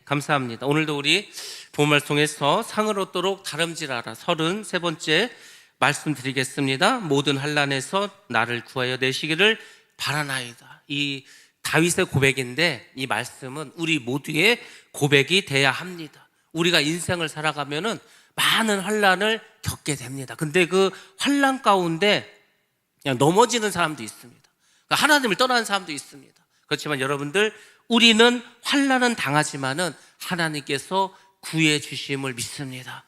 감사합니다. 오늘도 우리 본문을 통해서 상을 얻도록 다름질하라 33번째 말씀 드리겠습니다. 모든 환난에서 나를 구하여 내시기를 바라나이다. 이 다윗의 고백인데 이 말씀은 우리 모두의 고백이 돼야 합니다. 우리가 인생을 살아가면은 많은 환난을 겪게 됩니다. 근데 그 환난 가운데 그냥 넘어지는 사람도 있습니다. 하나님을 떠나는 사람도 있습니다. 그렇지만 여러분들, 우리는 환난은 당하지만은 하나님께서 구해 주심을 믿습니다.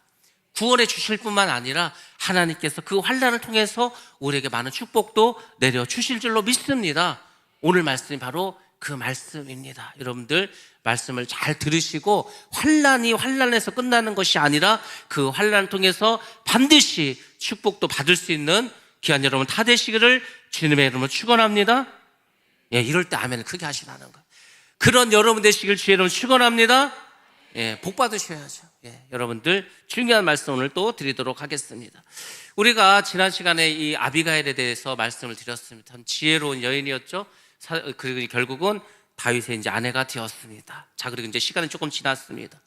구원해 주실 뿐만 아니라 하나님께서 그 환난을 통해서 우리에게 많은 축복도 내려 주실 줄로 믿습니다. 오늘 말씀이 바로 그 말씀입니다. 여러분들 말씀을 잘 들으시고 환난이 환난에서 끝나는 것이 아니라 그 환난을 통해서 반드시 축복도 받을 수 있는 귀한 여러분 다 되시기를 주님의 이름으로 축원합니다. 예, 이럴 때 아멘을 크게 하시라는 거예요. 그런 여러분 되시길 주의 이름으로 축원합니다. 예, 복 받으셔야죠. 예, 여러분들 중요한 말씀 오늘 또 드리도록 하겠습니다. 우리가 지난 시간에 이 아비가일에 대해서 말씀을 드렸습니다. 참 지혜로운 여인이었죠. 그리고 결국은 다윗의 이제 아내가 되었습니다. 자, 그리고 이제 시간이 조금 지났습니다.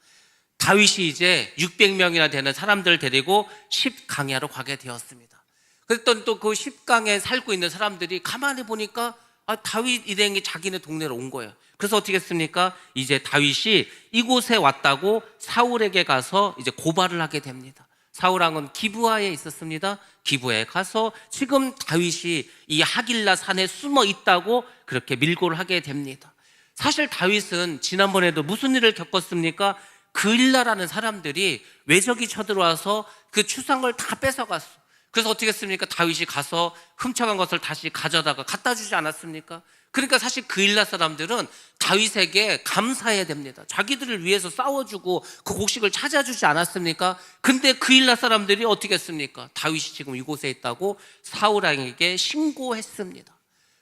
다윗이 이제 600명이나 되는 사람들을 데리고 10강야로 가게 되었습니다. 그랬더니 또 그 10강에 살고 있는 사람들이 가만히 보니까 다윗 일행이 자기네 동네로 온 거예요. 그래서 어떻게 했습니까? 이제 다윗이 이곳에 왔다고 사울에게 가서 이제 고발을 하게 됩니다. 사울왕은 기브아에 있었습니다. 기브아에 가서 지금 다윗이 이 하길라 산에 숨어 있다고 그렇게 밀고를 하게 됩니다. 사실 다윗은 지난번에도 무슨 일을 겪었습니까? 그일라라는 사람들이 외적이 쳐들어와서 그 추상을 다 뺏어갔어. 그래서 어떻게 했습니까? 다윗이 가서 훔쳐간 것을 다시 가져다가 갖다 주지 않았습니까? 그러니까 사실 그일라 사람들은 다윗에게 감사해야 됩니다. 자기들을 위해서 싸워주고 그 곡식을 찾아주지 않았습니까? 근데 그일라 사람들이 어떻게 했습니까? 다윗이 지금 이곳에 있다고 사울왕에게 신고했습니다.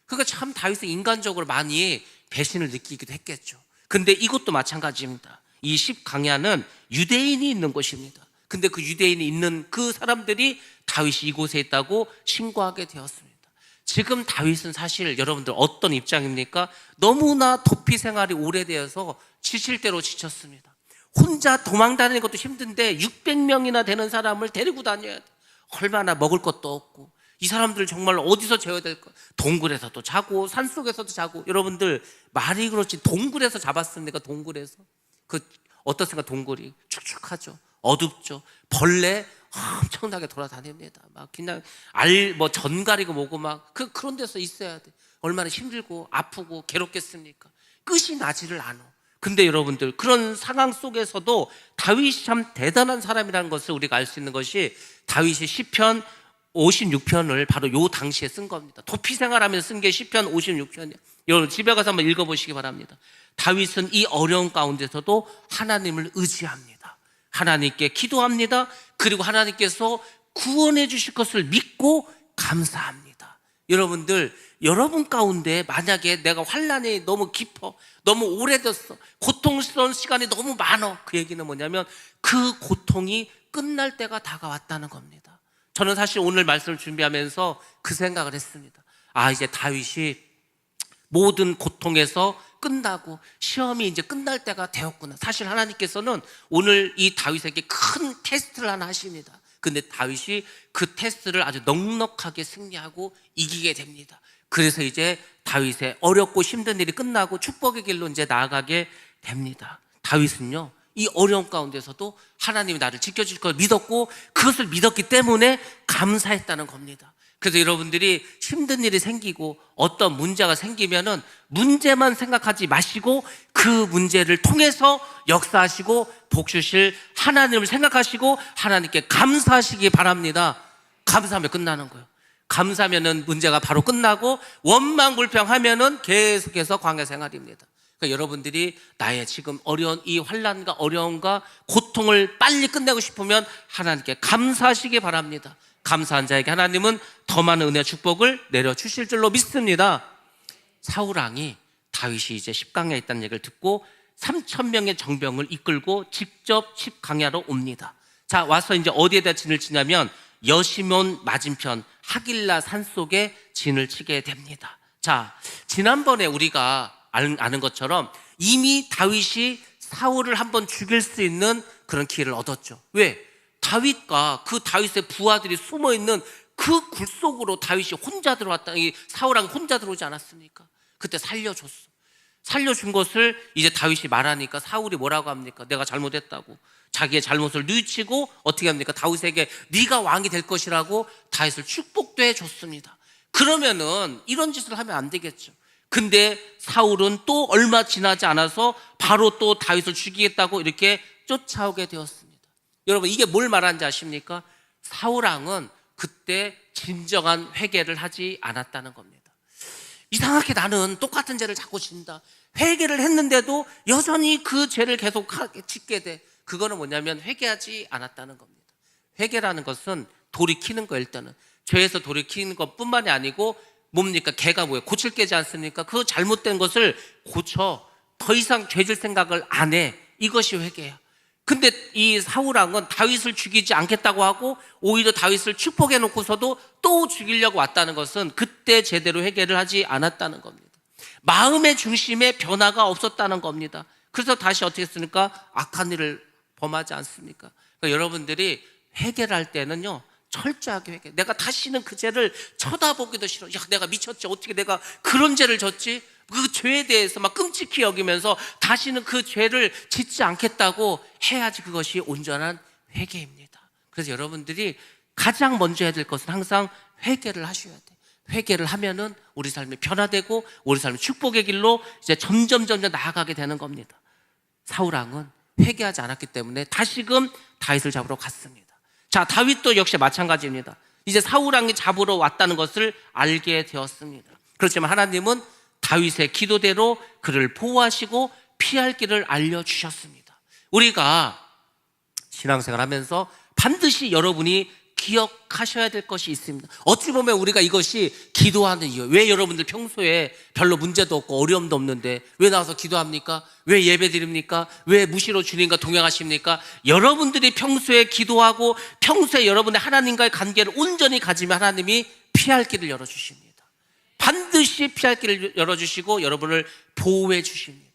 그러니까 참 다윗은 인간적으로 많이 배신을 느끼기도 했겠죠. 근데 이것도 마찬가지입니다. 이 10강야는 유대인이 있는 곳입니다. 근데 그 유대인이 있는 그 사람들이 다윗이 이곳에 있다고 신고하게 되었습니다. 지금 다윗은 사실 여러분들 어떤 입장입니까? 너무나 도피 생활이 오래되어서 지칠 대로 지쳤습니다. 혼자 도망 다니는 것도 힘든데 600명이나 되는 사람을 데리고 다녀야 돼. 얼마나 먹을 것도 없고 이 사람들 정말 어디서 재워야 될까? 동굴에서도 자고 산속에서도 자고. 여러분들 말이 그렇지 동굴에서 잡았습니까? 동굴에서. 어떻습니까? 동굴이 축축하죠. 어둡죠. 벌레 엄청나게 돌아다닙니다. 막 그냥 전 가리고 뭐고 막 그런 데서 있어야 돼. 얼마나 힘들고 아프고 괴롭겠습니까? 끝이 나지를 않아. 근데 여러분들 그런 상황 속에서도 다윗이 참 대단한 사람이라는 것을 우리가 알 수 있는 것이 다윗이 시편 56편을 바로 요 당시에 쓴 겁니다. 도피 생활하면서 쓴 게 시편 56편이에요. 여러분 집에 가서 한번 읽어보시기 바랍니다. 다윗은 이 어려운 가운데서도 하나님을 의지합니다. 하나님께 기도합니다. 그리고 하나님께서 구원해 주실 것을 믿고 감사합니다. 여러분들, 여러분 가운데 만약에 내가 환난이 너무 깊어, 너무 오래됐어, 고통스러운 시간이 너무 많어, 그 얘기는 뭐냐면 그 고통이 끝날 때가 다가왔다는 겁니다. 저는 사실 오늘 말씀을 준비하면서 그 생각을 했습니다. 이제 다윗이 모든 고통에서 끝나고 시험이 이제 끝날 때가 되었구나. 사실 하나님께서는 오늘 이 다윗에게 큰 테스트를 하나 하십니다. 근데 다윗이 그 테스트를 아주 넉넉하게 승리하고 이기게 됩니다. 그래서 이제 다윗의 어렵고 힘든 일이 끝나고 축복의 길로 이제 나아가게 됩니다. 다윗은요, 이 어려운 가운데서도 하나님이 나를 지켜줄 걸 믿었고 그것을 믿었기 때문에 감사했다는 겁니다. 그래서 여러분들이 힘든 일이 생기고 어떤 문제가 생기면은 문제만 생각하지 마시고 그 문제를 통해서 역사하시고 복 주실 하나님을 생각하시고 하나님께 감사하시기 바랍니다. 감사하면 끝나는 거예요. 감사하면은 문제가 바로 끝나고 원망불평하면은 계속해서 광야 생활입니다. 그러니까 여러분들이 나의 지금 어려운 이 환난과 어려움과 고통을 빨리 끝내고 싶으면 하나님께 감사하시기 바랍니다. 감사한 자에게 하나님은 더 많은 은혜와 축복을 내려주실 줄로 믿습니다. 사울왕이 다윗이 이제 10강야에 있다는 얘기를 듣고 3,000명의 정병을 이끌고 직접 10강야로 옵니다. 자, 와서 이제 어디에다 진을 치냐면 여시몬 맞은편 하길라 산속에 진을 치게 됩니다. 자, 지난번에 우리가 아는 것처럼 이미 다윗이 사울을 한번 죽일 수 있는 그런 기회를 얻었죠. 왜? 다윗과 그 다윗의 부하들이 숨어있는 그 굴 속으로 다윗이 혼자 들어왔다. 이 사울왕 혼자 들어오지 않았습니까? 그때 살려줬어. 살려준 것을 이제 다윗이 말하니까 사울이 뭐라고 합니까? 내가 잘못했다고. 자기의 잘못을 뉘우치고 어떻게 합니까? 다윗에게 네가 왕이 될 것이라고 다윗을 축복도 해줬습니다. 그러면은 이런 짓을 하면 안 되겠죠. 근데 사울은 또 얼마 지나지 않아서 바로 또 다윗을 죽이겠다고 이렇게 쫓아오게 되었습니다. 여러분, 이게 뭘 말하는지 아십니까? 사울왕은 그때 진정한 회개를 하지 않았다는 겁니다. 이상하게 나는 똑같은 죄를 자꾸 진다. 회개를 했는데도 여전히 그 죄를 계속 짓게 돼. 그거는 뭐냐면 회개하지 않았다는 겁니다. 회개라는 것은 돌이키는 거. 일단은 죄에서 돌이키는 것뿐만이 아니고 뭡니까? 개가 뭐예요? 고칠 게지 않습니까? 그 잘못된 것을 고쳐 더 이상 죄질 생각을 안 해. 이것이 회개야. 근데 이 사울왕은 다윗을 죽이지 않겠다고 하고 오히려 다윗을 축복해 놓고서도 또 죽이려고 왔다는 것은 그때 제대로 회개를 하지 않았다는 겁니다. 마음의 중심에 변화가 없었다는 겁니다. 그래서 다시 어떻게 했습니까? 악한 일을 범하지 않습니까? 그러니까 여러분들이 회개를 할 때는요, 철저하게 회개. 내가 다시는 그 죄를 쳐다보기도 싫어. 야, 내가 미쳤지. 어떻게 내가 그런 죄를 졌지? 그 죄에 대해서 막 끔찍히 여기면서 다시는 그 죄를 짓지 않겠다고 해야지 그것이 온전한 회개입니다. 그래서 여러분들이 가장 먼저 해야 될 것은 항상 회개를 하셔야 돼. 회개를 하면은 우리 삶이 변화되고 우리 삶이 축복의 길로 이제 점점 나아가게 되는 겁니다. 사울왕은 회개하지 않았기 때문에 다시금 다윗을 잡으러 갔습니다. 자, 다윗도 역시 마찬가지입니다. 이제 사울왕이 잡으러 왔다는 것을 알게 되었습니다. 그렇지만 하나님은 다윗의 기도대로 그를 보호하시고 피할 길을 알려주셨습니다. 우리가 신앙생활 하면서 반드시 여러분이 기억하셔야 될 것이 있습니다. 어찌 보면 우리가 이것이 기도하는 이유. 왜 여러분들 평소에 별로 문제도 없고 어려움도 없는데 왜 나와서 기도합니까? 왜 예배 드립니까? 왜 무시로 주님과 동행하십니까? 여러분들이 평소에 기도하고 평소에 여러분의 하나님과의 관계를 온전히 가지면 하나님이 피할 길을 열어주십니다. 반드시 피할 길을 열어주시고 여러분을 보호해 주십니다.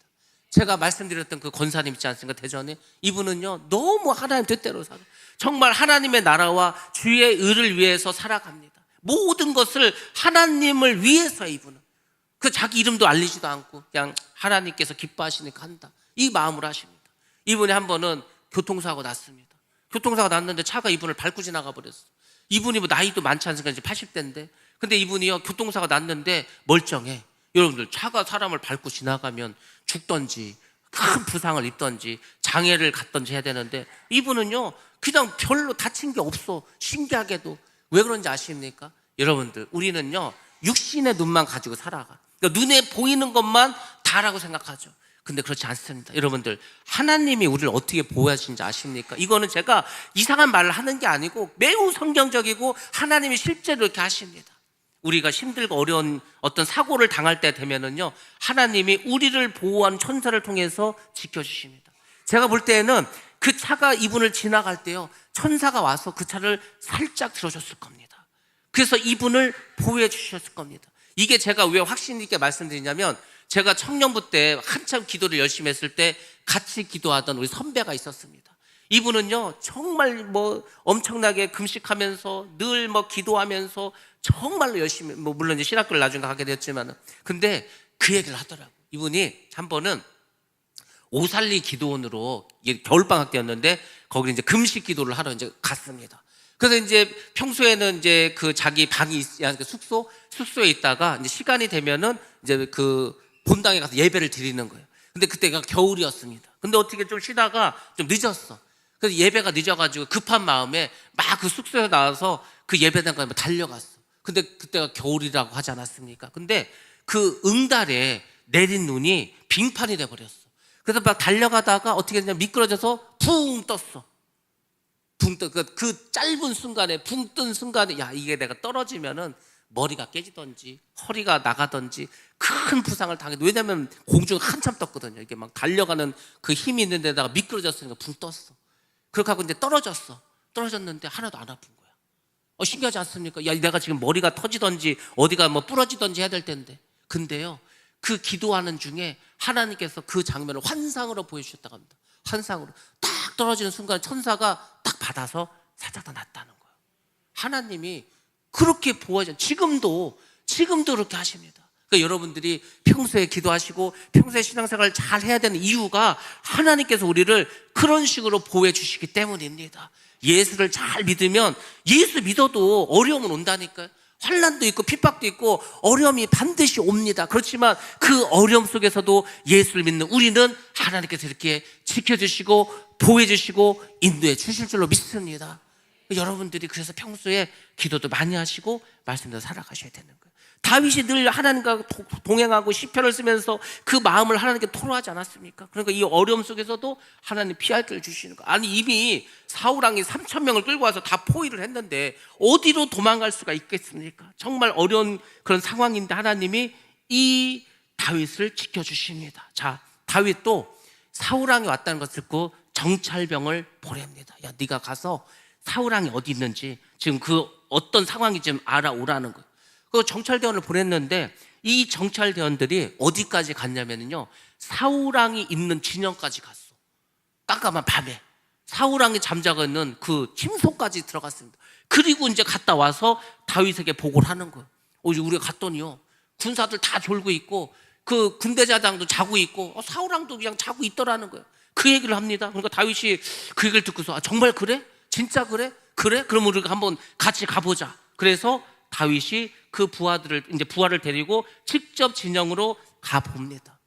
제가 말씀드렸던 그 권사님 있지 않습니까? 대전에. 이분은요, 너무 하나님 뜻대로 살아요. 정말 하나님의 나라와 주의 의를 위해서 살아갑니다. 모든 것을 하나님을 위해서. 이분은 그 자기 이름도 알리지도 않고 그냥 하나님께서 기뻐하시니까 한다, 이 마음으로 하십니다. 이분이 한 번은 교통사고 났습니다. 교통사고 났는데 차가 이분을 밟고 지나가 버렸어요. 이분이 뭐 나이도 많지 않습니까? 이제 80대인데. 근데 이분이요, 교통사고 났는데 멀쩡해. 여러분들, 차가 사람을 밟고 지나가면 죽던지 큰 부상을 입던지 장애를 갖던지 해야 되는데 이분은요, 그냥 별로 다친 게 없어. 신기하게도. 왜 그런지 아십니까? 여러분들, 우리는요, 육신의 눈만 가지고 살아가. 그러니까 눈에 보이는 것만 다라고 생각하죠. 근데 그렇지 않습니다. 여러분들, 하나님이 우리를 어떻게 보호하시는지 아십니까? 이거는 제가 이상한 말을 하는 게 아니고 매우 성경적이고 하나님이 실제로 이렇게 하십니다. 우리가 힘들고 어려운 어떤 사고를 당할 때 되면은요, 하나님이 우리를 보호하는 천사를 통해서 지켜주십니다. 제가 볼 때에는 그 차가 이분을 지나갈 때요, 천사가 와서 그 차를 살짝 들어줬을 겁니다. 그래서 이분을 보호해 주셨을 겁니다. 이게 제가 왜 확신 있게 말씀드리냐면, 제가 청년부 때 한참 기도를 열심히 했을 때 같이 기도하던 우리 선배가 있었습니다. 이분은요, 정말 뭐 엄청나게 금식하면서 늘 뭐 기도하면서 정말로 열심히, 뭐 물론 이제 신학교를 나중에 가게 됐지만은, 근데 그 얘기를 하더라고. 이분이 한 번은 오살리 기도원으로, 겨울방학 때였는데 거기 이제 금식 기도를 하러 이제 갔습니다. 그래서 이제 평소에는 이제 그 자기 방이 숙소에 있다가 이제 시간이 되면은 이제 그 본당에 가서 예배를 드리는 거예요. 근데 그때가 겨울이었습니다. 근데 어떻게 좀 쉬다가 좀 늦었어. 그래서 예배가 늦어가지고 급한 마음에 막 그 숙소에 나와서 그 예배당까지 달려갔어. 근데 그때가 겨울이라고 하지 않았습니까? 근데 그 응달에 내린 눈이 빙판이 돼버렸어. 그래서 막 달려가다가 어떻게 됐냐, 미끄러져서 붕 떴어. 그 짧은 순간에, 붕 뜬 순간에, 야, 이게 내가 떨어지면은 머리가 깨지던지 허리가 나가던지 큰 부상을 당해도, 왜냐면 공중에 한참 떴거든요. 이게 막 달려가는 그 힘이 있는 데다가 미끄러졌으니까 붕 떴어. 그렇게 하고 이제 떨어졌는데 하나도 안 아픈 거야. 신기하지 않습니까? 야, 내가 지금 머리가 터지던지 어디가 뭐 부러지던지 해야 될 텐데. 근데요, 그 기도하는 중에 하나님께서 그 장면을 환상으로 보여주셨다고 합니다. 환상으로 딱 떨어지는 순간 천사가 딱 받아서 살짝 더 낫다는 거예요. 하나님이 그렇게 보호하죠. 지금도 그렇게 하십니다. 그러니까 여러분들이 평소에 기도하시고 평소에 신앙생활을 잘 해야 되는 이유가 하나님께서 우리를 그런 식으로 보호해 주시기 때문입니다. 예수를 잘 믿으면, 예수 믿어도 어려움은 온다니까요. 환난도 있고 핍박도 있고 어려움이 반드시 옵니다. 그렇지만 그 어려움 속에서도 예수를 믿는 우리는 하나님께서 이렇게 지켜주시고 보호해 주시고 인도해 주실 줄로 믿습니다. 여러분들이 그래서 평소에 기도도 많이 하시고 말씀대로 살아가셔야 되는 거예요. 다윗이 늘 하나님과 동행하고 시편을 쓰면서 그 마음을 하나님께 토로하지 않았습니까? 그러니까 이 어려움 속에서도 하나님 피할 길을 주시는 거예요. 아니, 이미 사울왕이 3,000명을 끌고 와서 다 포위를 했는데 어디로 도망갈 수가 있겠습니까? 정말 어려운 그런 상황인데 하나님이 이 다윗을 지켜주십니다. 자, 다윗도 사울왕이 왔다는 것을 듣고 정찰병을 보냅니다. 야, 네가 가서 사울왕이 어디 있는지 지금 그 어떤 상황인지 좀 알아오라는 거예요. 그 정찰대원을 보냈는데 이 정찰대원들이 어디까지 갔냐면요, 사울왕이 있는 진영까지 갔어. 깜깜한 밤에 사울왕이 잠자고 있는 그 침소까지 들어갔습니다. 그리고 이제 갔다 와서 다윗에게 보고를 하는 거예요. 우리가 갔더니요, 군사들 다 졸고 있고 그 군대장도 자고 있고 사울왕도 그냥 자고 있더라는 거예요. 그 얘기를 합니다. 그러니까 다윗이 그 얘기를 듣고서 정말 그래? 진짜 그래? 그래? 그럼 우리가 한번 같이 가보자. 그래서 다윗이 그 부하를 데리고 직접 진영으로 가봅니다.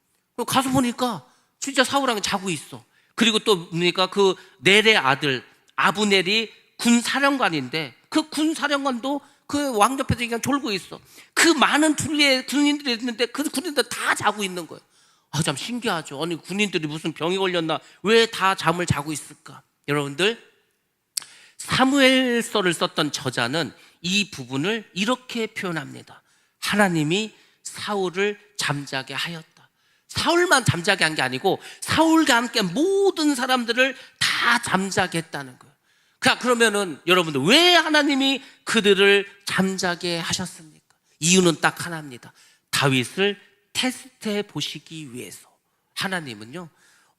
가서 보니까 진짜 사울왕이 자고 있어. 그리고 또 보니까 그 넬의 아들 아브넬이 군사령관인데 그 군사령관도 그 왕 옆에서 그냥 졸고 있어. 그 많은 둘리의 군인들이 있는데 그 군인들 다 자고 있는 거예요. 참 신기하죠. 아니, 군인들이 무슨 병이 걸렸나? 왜 다 잠을 자고 있을까? 여러분들, 사무엘서를 썼던 저자는 이 부분을 이렇게 표현합니다. 하나님이 사울을 잠자게 하였다. 사울만 잠자게 한 게 아니고 사울과 함께 모든 사람들을 다 잠자게 했다는 거예요. 그러면은 여러분들, 왜 하나님이 그들을 잠자게 하셨습니까? 이유는 딱 하나입니다. 다윗을 테스트해 보시기 위해서. 하나님은요,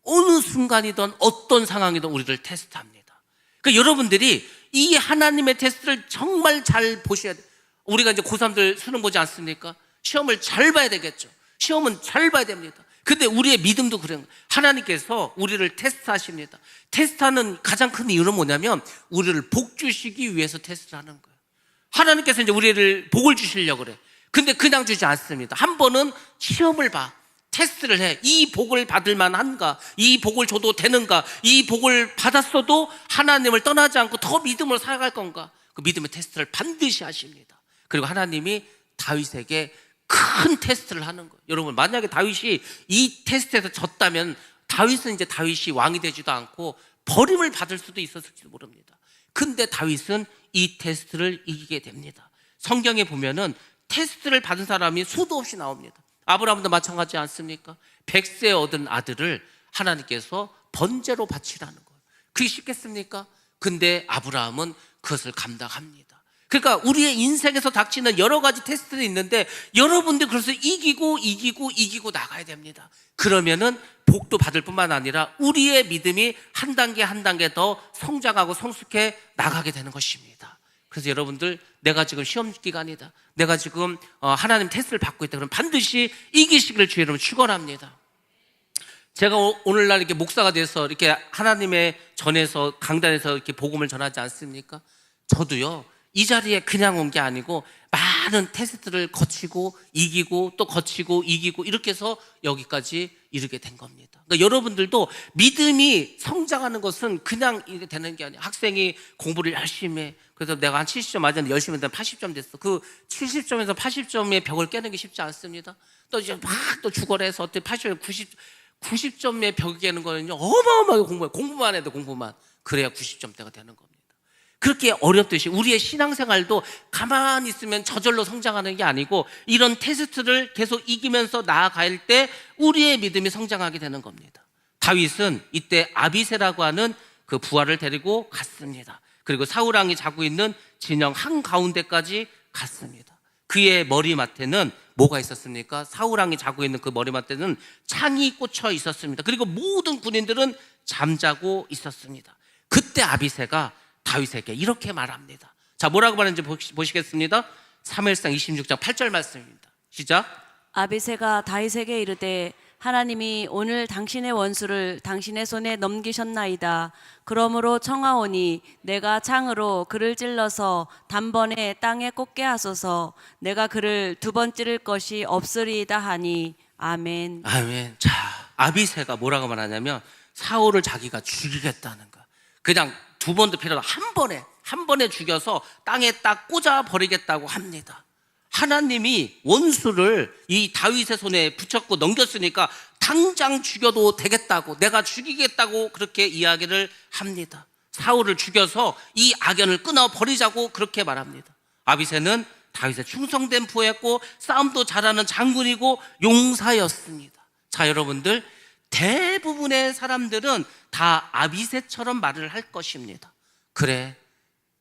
어느 순간이든 어떤 상황이든 우리를 테스트합니다. 그러니까 여러분들이 이 하나님의 테스트를 정말 잘 보셔야 돼요. 우리가 이제 고3들 수능 보지 않습니까? 시험을 잘 봐야 되겠죠. 시험은 잘 봐야 됩니다. 근데 우리의 믿음도 그래요. 하나님께서 우리를 테스트하십니다. 테스트하는 가장 큰 이유는 뭐냐면 우리를 복 주시기 위해서 테스트를 하는 거예요. 하나님께서 이제 우리를 복을 주시려고 그래. 근데 그냥 주지 않습니다. 한 번은 시험을 봐. 테스트를 해. 이 복을 받을 만한가? 이 복을 줘도 되는가? 이 복을 받았어도 하나님을 떠나지 않고 더 믿음으로 살아갈 건가? 그 믿음의 테스트를 반드시 하십니다. 그리고 하나님이 다윗에게 큰 테스트를 하는 거예요. 여러분, 만약에 다윗이 이 테스트에서 졌다면 다윗은 이제 다윗이 왕이 되지도 않고 버림을 받을 수도 있었을지도 모릅니다. 근데 다윗은 이 테스트를 이기게 됩니다. 성경에 보면은 테스트를 받은 사람이 수도 없이 나옵니다. 아브라함도 마찬가지 않습니까? 100세 얻은 아들을 하나님께서 번제로 바치라는 거예요. 그게 쉽겠습니까? 근데 아브라함은 그것을 감당합니다. 그러니까 우리의 인생에서 닥치는 여러 가지 테스트들이 있는데 여러분들 그래서 이기고 나가야 됩니다. 그러면은 복도 받을 뿐만 아니라 우리의 믿음이 한 단계 한 단계 더 성장하고 성숙해 나가게 되는 것입니다. 그래서 여러분들, 내가 지금 시험 기간이다, 내가 지금 하나님 테스트를 받고 있다, 그럼 반드시 이기시기를 주의 이름으로 축원합니다. 제가 오늘날 이렇게 목사가 돼서 이렇게 하나님의 전에서 강단에서 이렇게 복음을 전하지 않습니까? 저도요, 이 자리에 그냥 온 게 아니고 많은 테스트를 거치고 이기고 또 거치고 이기고 이렇게 해서 여기까지 이르게 된 겁니다. 그러니까 여러분들도 믿음이 성장하는 것은 그냥 이게 되는 게 아니에요. 학생이 공부를 열심히 해. 그래서 내가 한 70점 맞았는데 열심히 했더니 80점 됐어. 그 70점에서 80점의 벽을 깨는 게 쉽지 않습니다. 또 이제 막 또 죽어내서 어떻게 80점, 90점의 벽을 깨는 거는요, 어마어마하게 공부해. 공부만 해도 공부만. 그래야 90점대가 되는 겁니다. 그렇게 어렵듯이 우리의 신앙생활도 가만히 있으면 저절로 성장하는 게 아니고 이런 테스트를 계속 이기면서 나아갈 때 우리의 믿음이 성장하게 되는 겁니다. 다윗은 이때 아비새라고 하는 그 부하를 데리고 갔습니다. 그리고 사울왕이 자고 있는 진영 한가운데까지 갔습니다. 그의 머리맡에는 뭐가 있었습니까? 사울왕이 자고 있는 그 머리맡에는 창이 꽂혀 있었습니다. 그리고 모든 군인들은 잠자고 있었습니다. 그때 아비새가 다윗에게 이렇게 말합니다. 자, 뭐라고 말하는지 보시겠습니다. 사무엘상 26장 8절 말씀입니다. 시작. 아비새가 다윗에게 이르되 하나님이 오늘 당신의 원수를 당신의 손에 넘기셨나이다. 그러므로 청하오니 내가 창으로 그를 찔러서 단번에 땅에 꽂게 하소서. 내가 그를 두 번 찌를 것이 없으리이다 하니. 아멘. 아멘. 자, 아비새가 뭐라고 말하냐면 사울을 자기가 죽이겠다는 거. 그냥 두 번도 필요 없이 한 번에 죽여서 땅에 딱 꽂아 버리겠다고 합니다. 하나님이 원수를 이 다윗의 손에 붙였고 넘겼으니까 당장 죽여도 되겠다고, 내가 죽이겠다고 그렇게 이야기를 합니다. 사울을 죽여서 이 악연을 끊어버리자고 그렇게 말합니다. 아비새는 다윗의 충성된 부하였고 싸움도 잘하는 장군이고 용사였습니다. 자, 여러분들, 대부분의 사람들은 다 아비새처럼 말을 할 것입니다. 그래,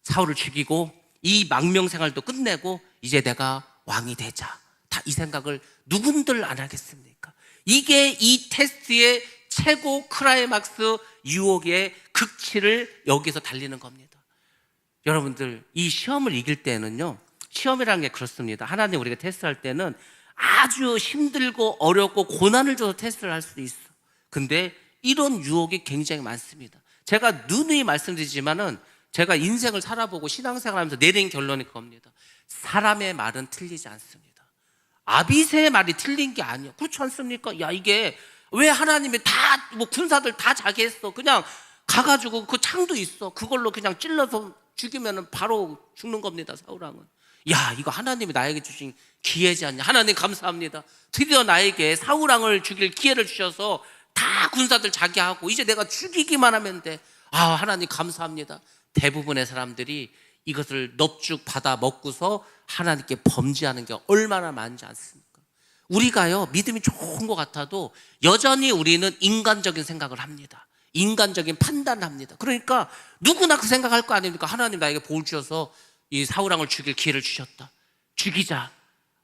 사울을 죽이고 이 망명생활도 끝내고 이제 내가 왕이 되자. 다 이 생각을 누군들 안 하겠습니까? 이게 이 테스트의 최고 클라이막스 유혹의 극치를 여기서 달리는 겁니다. 여러분들, 이 시험을 이길 때는요, 시험이라는 게 그렇습니다. 하나님 우리가 테스트할 때는 아주 힘들고 어렵고 고난을 줘서 테스트를 할 수도 있어. 근데 이런 유혹이 굉장히 많습니다. 제가 누누이 말씀드리지만은 제가 인생을 살아보고 신앙생활하면서 내린 결론이 그겁니다. 사람의 말은 틀리지 않습니다. 아비새의 말이 틀린 게 아니에요. 그렇지 않습니까? 야, 이게 왜 하나님이 다 뭐 군사들 다 자기 했어. 그냥 가가지고 그 창도 있어. 그걸로 그냥 찔러서 죽이면 바로 죽는 겁니다. 사울왕은. 야, 이거 하나님이 나에게 주신 기회지 않냐. 하나님 감사합니다. 드디어 나에게 사울왕을 죽일 기회를 주셔서 다 군사들 자기 하고 이제 내가 죽이기만 하면 돼. 아, 하나님 감사합니다. 대부분의 사람들이 이것을 넙죽 받아 먹고서 하나님께 범죄하는 게 얼마나 많지 않습니까? 우리가요, 믿음이 좋은 것 같아도 여전히 우리는 인간적인 생각을 합니다. 인간적인 판단을 합니다. 그러니까 누구나 그 생각할 거 아닙니까? 하나님 나에게 복을 주셔서 이 사울왕을 죽일 기회를 주셨다. 죽이자.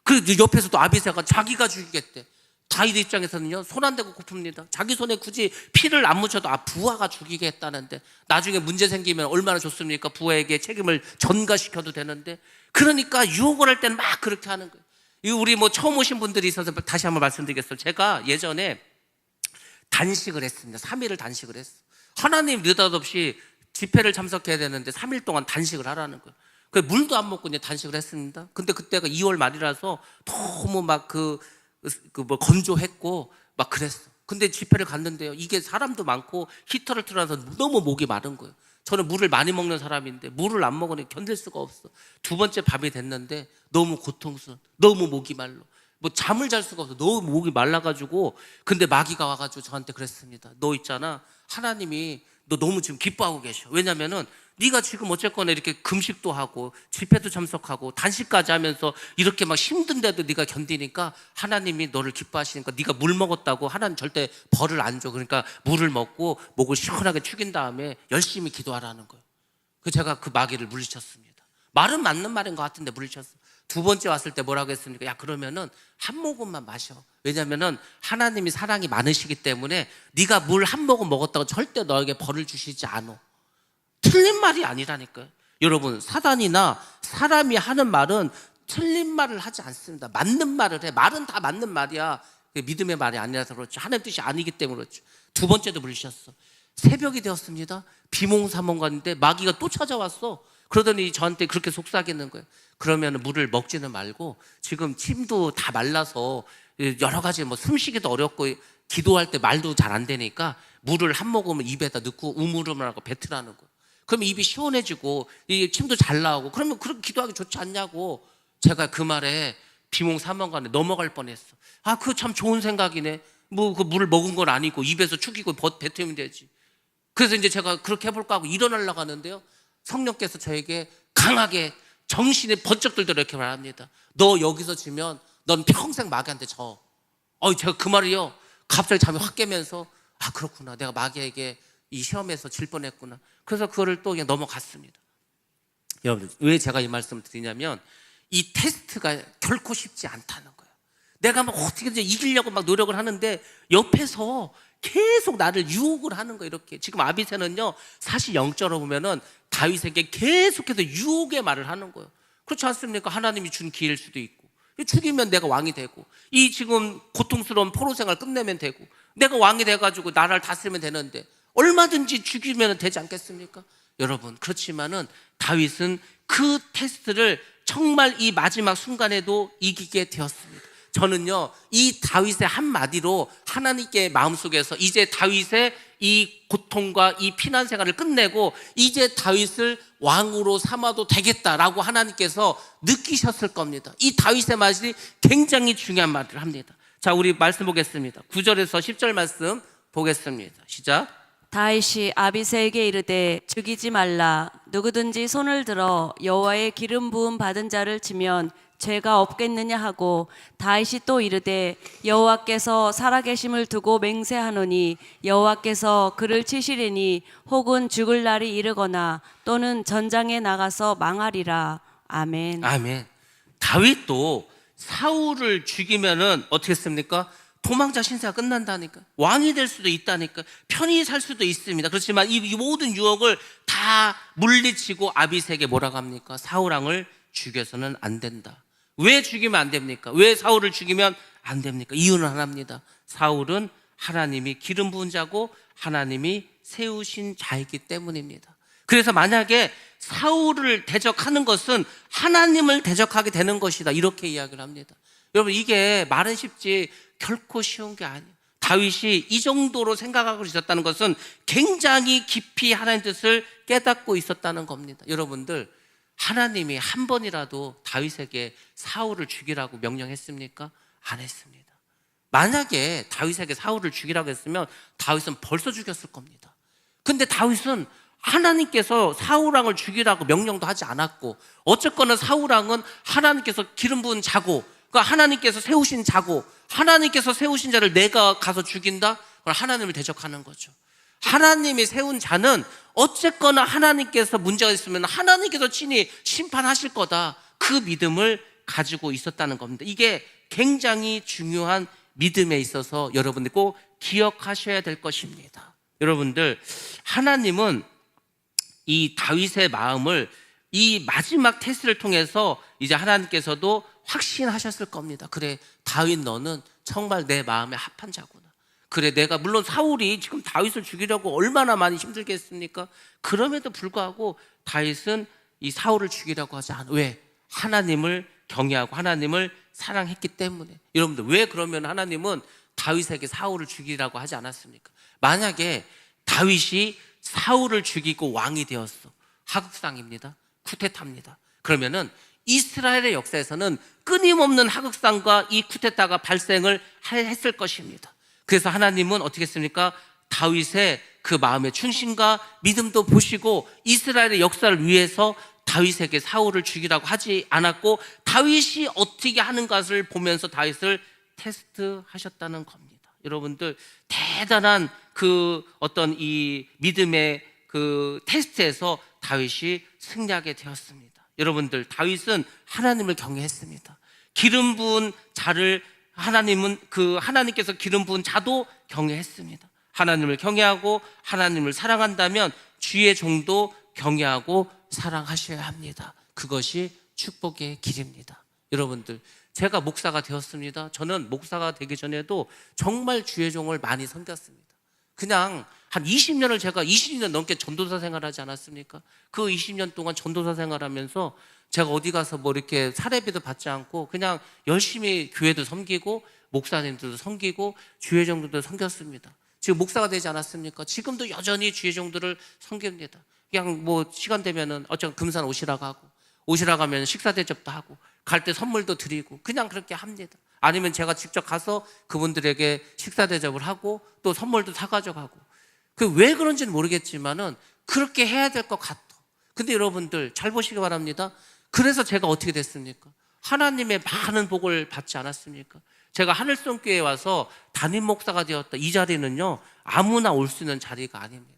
그리고 옆에서도 아비새가 자기가 죽이겠대. 다윗 입장에서는요, 손 안 대고 고픕니다. 자기 손에 굳이 피를 안 묻혀도 부하가 죽이겠다는데 나중에 문제 생기면 얼마나 좋습니까? 부하에게 책임을 전가시켜도 되는데. 그러니까 유혹을 할 때는 막 그렇게 하는 거예요. 우리 뭐 처음 오신 분들이 있어서 다시 한번 말씀드리겠어요. 제가 예전에 단식을 했습니다. 3일을 단식을 했어. 하나님 느닷없이 집회를 참석해야 되는데 3일 동안 단식을 하라는 거예요. 그 물도 안 먹고 이제 단식을 했습니다. 근데 그때가 2월 말이라서 너무 막 뭐 건조했고 막 그랬어. 근데 집회를 갔는데요, 이게 사람도 많고 히터를 틀어놔서 너무 목이 마른 거예요. 저는 물을 많이 먹는 사람인데 물을 안 먹으니 견딜 수가 없어. 두 번째 밤이 됐는데 너무 고통스러워. 너무 목이 말라. 뭐 잠을 잘 수가 없어. 너무 목이 말라가지고. 근데 마귀가 와가지고 저한테 그랬습니다. 너 있잖아, 하나님이 너 너무 지금 기뻐하고 계셔. 왜냐면은 네가 지금 어쨌거나 이렇게 금식도 하고 집회도 참석하고 단식까지 하면서 이렇게 막 힘든데도 네가 견디니까 하나님이 너를 기뻐하시니까, 네가 물 먹었다고 하나님 절대 벌을 안 줘. 그러니까 물을 먹고 목을 시원하게 축인 다음에 열심히 기도하라는 거예요. 제가 그 마귀를 물리쳤습니다. 말은 맞는 말인 것 같은데 물리쳤어. 두 번째 왔을 때 뭐라고 했습니까? 야, 그러면은 한 모금만 마셔. 왜냐면은 하나님이 사랑이 많으시기 때문에 네가 물 한 모금 먹었다고 절대 너에게 벌을 주시지 않아. 틀린 말이 아니라니까요. 여러분, 사단이나 사람이 하는 말은 틀린 말을 하지 않습니다. 맞는 말을 해. 말은 다 맞는 말이야. 믿음의 말이 아니라서 그렇죠. 하나님 뜻이 아니기 때문에 그렇죠. 두 번째도 물리셨어. 새벽이 되었습니다. 비몽사몽간인데 마귀가 또 찾아왔어. 그러더니 저한테 그렇게 속삭이는 거예요. 그러면 물을 먹지는 말고, 지금 침도 다 말라서 여러 가지 뭐 숨쉬기도 어렵고 기도할 때 말도 잘 안 되니까 물을 한 모금을 입에다 넣고 우물우물하고 뱉으라는 거예요. 그러면 입이 시원해지고 이 침도 잘 나오고, 그러면 그렇게 기도하기 좋지 않냐고. 제가 그 말에 비몽사몽간에 넘어갈 뻔했어. 아, 그거 참 좋은 생각이네. 뭐 그 물을 먹은 건 아니고 입에서 축이고 뱉으면 되지. 그래서 이제 제가 그렇게 해볼까 하고 일어나려고 하는데요, 성령께서 저에게 강하게 정신이 번쩍 들도록 이렇게 말합니다. 너 여기서 지면 넌 평생 마귀한테 져. 제가 그 말이요, 갑자기 잠이 확 깨면서 아, 그렇구나, 내가 마귀에게 이 시험에서 질 뻔했구나. 그래서 그거를 또 그냥 넘어갔습니다. 여러분, 왜 제가 이 말씀을 드리냐면, 이 테스트가 결코 쉽지 않다는 거예요. 내가 막 어떻게든 이기려고 막 노력을 하는데 옆에서 계속 나를 유혹을 하는 거예요. 이렇게 지금 아비새는요, 사실 영적으로 보면은 다윗에게 계속해서 유혹의 말을 하는 거예요. 그렇지 않습니까? 하나님이 준 기회일 수도 있고, 죽이면 내가 왕이 되고, 이 지금 고통스러운 포로 생활 끝내면 되고, 내가 왕이 돼가지고 나라를 다스리면 되는데 얼마든지 죽이면 되지 않겠습니까? 여러분, 그렇지만은 다윗은 그 테스트를 정말 이 마지막 순간에도 이기게 되었습니다. 저는요, 이 다윗의 한마디로 하나님께 마음속에서 이제 다윗의 이 고통과 이 피난 생활을 끝내고 이제 다윗을 왕으로 삼아도 되겠다라고 하나님께서 느끼셨을 겁니다. 이 다윗의 말이 굉장히 중요한 말을 합니다. 자, 우리 말씀 보겠습니다. 9절에서 10절 말씀 보겠습니다. 시작. 다윗이 아비새에게 이르되 죽이지 말라. 누구든지 손을 들어 여호와의 기름 부음 받은 자를 치면 죄가 없겠느냐 하고, 다윗이 또 이르되 여호와께서 살아계심을 두고 맹세하노니 여호와께서 그를 치시리니 혹은 죽을 날이 이르거나 또는 전장에 나가서 망하리라. 아멘. 아멘. 다윗도 사울을 죽이면은 어떻게 했습니까? 도망자 신세가 끝난다니까. 왕이 될 수도 있다니까. 편히 살 수도 있습니다. 그렇지만 이 모든 유혹을 다 물리치고 아비새에게 뭐라고 합니까? 사울왕을 죽여서는 안 된다. 왜 죽이면 안 됩니까? 왜 사울을 죽이면 안 됩니까? 이유는 하나입니다. 사울은 하나님이 기름 부은 자고 하나님이 세우신 자이기 때문입니다. 그래서 만약에 사울을 대적하는 것은 하나님을 대적하게 되는 것이다, 이렇게 이야기를 합니다. 여러분, 이게 말은 쉽지 결코 쉬운 게 아니에요. 다윗이 이 정도로 생각하고 있었다는 것은 굉장히 깊이 하나님의 뜻을 깨닫고 있었다는 겁니다. 여러분들, 하나님이 한 번이라도 다윗에게 사울을 죽이라고 명령했습니까? 안 했습니다. 만약에 다윗에게 사울을 죽이라고 했으면 다윗은 벌써 죽였을 겁니다. 근데 다윗은 하나님께서 사울왕을 죽이라고 명령도 하지 않았고, 어쨌거나 사울왕은 하나님께서 기름 부은 자고, 그러니까 하나님께서 세우신 자고, 하나님께서 세우신 자를 내가 가서 죽인다? 그럼 하나님을 대적하는 거죠. 하나님이 세운 자는 어쨌거나 하나님께서 문제가 있으면 하나님께서 친히 심판하실 거다, 그 믿음을 가지고 있었다는 겁니다. 이게 굉장히 중요한 믿음에 있어서 여러분들 꼭 기억하셔야 될 것입니다. 여러분들, 하나님은 이 다윗의 마음을 이 마지막 테스트를 통해서 이제 하나님께서도 확신하셨을 겁니다. 그래, 다윗 너는 정말 내 마음에 합한 자구나. 그래, 내가 물론 사울이 지금 다윗을 죽이려고 얼마나 많이 힘들게 했습니까? 그럼에도 불구하고 다윗은 이 사울을 죽이려고 하지 않아. 왜? 하나님을 경외하고 하나님을 사랑했기 때문에. 여러분들, 왜 그러면 하나님은 다윗에게 사울을 죽이라고 하지 않았습니까? 만약에 다윗이 사울을 죽이고 왕이 되었어, 하극상입니다. 쿠데타입니다. 그러면은 이스라엘의 역사에서는 끊임없는 하극상과 이 쿠데타가 발생을 했을 것입니다. 그래서 하나님은 어떻게 했습니까? 다윗의 그 마음의 충신과 믿음도 보시고 이스라엘의 역사를 위해서 다윗에게 사울을 죽이라고 하지 않았고, 다윗이 어떻게 하는 것을 보면서 다윗을 테스트하셨다는 겁니다. 여러분들, 대단한 그 어떤 이 믿음의 그 테스트에서 다윗이 승리하게 되었습니다. 여러분들, 다윗은 하나님을 경외했습니다. 기름 부은 자를 하나님께서 기름 부은 자도 경외했습니다. 하나님을 경외하고 하나님을 사랑한다면 주의 종도 경외하고 사랑하셔야 합니다. 그것이 축복의 길입니다. 여러분들, 제가 목사가 되었습니다. 저는 목사가 되기 전에도 정말 주의 종을 많이 섬겼습니다. 그냥 한 20년을 제가 20년 넘게 전도사 생활하지 않았습니까? 그 20년 동안 전도사 생활하면서 제가 어디 가서 뭐 이렇게 사례비도 받지 않고 그냥 열심히 교회도 섬기고 목사님들도 섬기고 주의 종들도 섬겼습니다. 지금 목사가 되지 않았습니까? 지금도 여전히 주의 종들을 섬깁니다. 그냥 뭐 시간 되면은 어쩌면 금산 오시라고 하고, 오시라고 하면 식사 대접도 하고, 갈 때 선물도 드리고, 그냥 그렇게 합니다. 아니면 제가 직접 가서 그분들에게 식사 대접을 하고 또 선물도 사가지고 가고. 그 왜 그런지는 모르겠지만은 그렇게 해야 될 것 같아. 근데 여러분들 잘 보시기 바랍니다. 그래서 제가 어떻게 됐습니까? 하나님의 많은 복을 받지 않았습니까? 제가 하늘성교회에 와서 담임 목사가 되었다. 이 자리는요, 아무나 올 수 있는 자리가 아닙니다.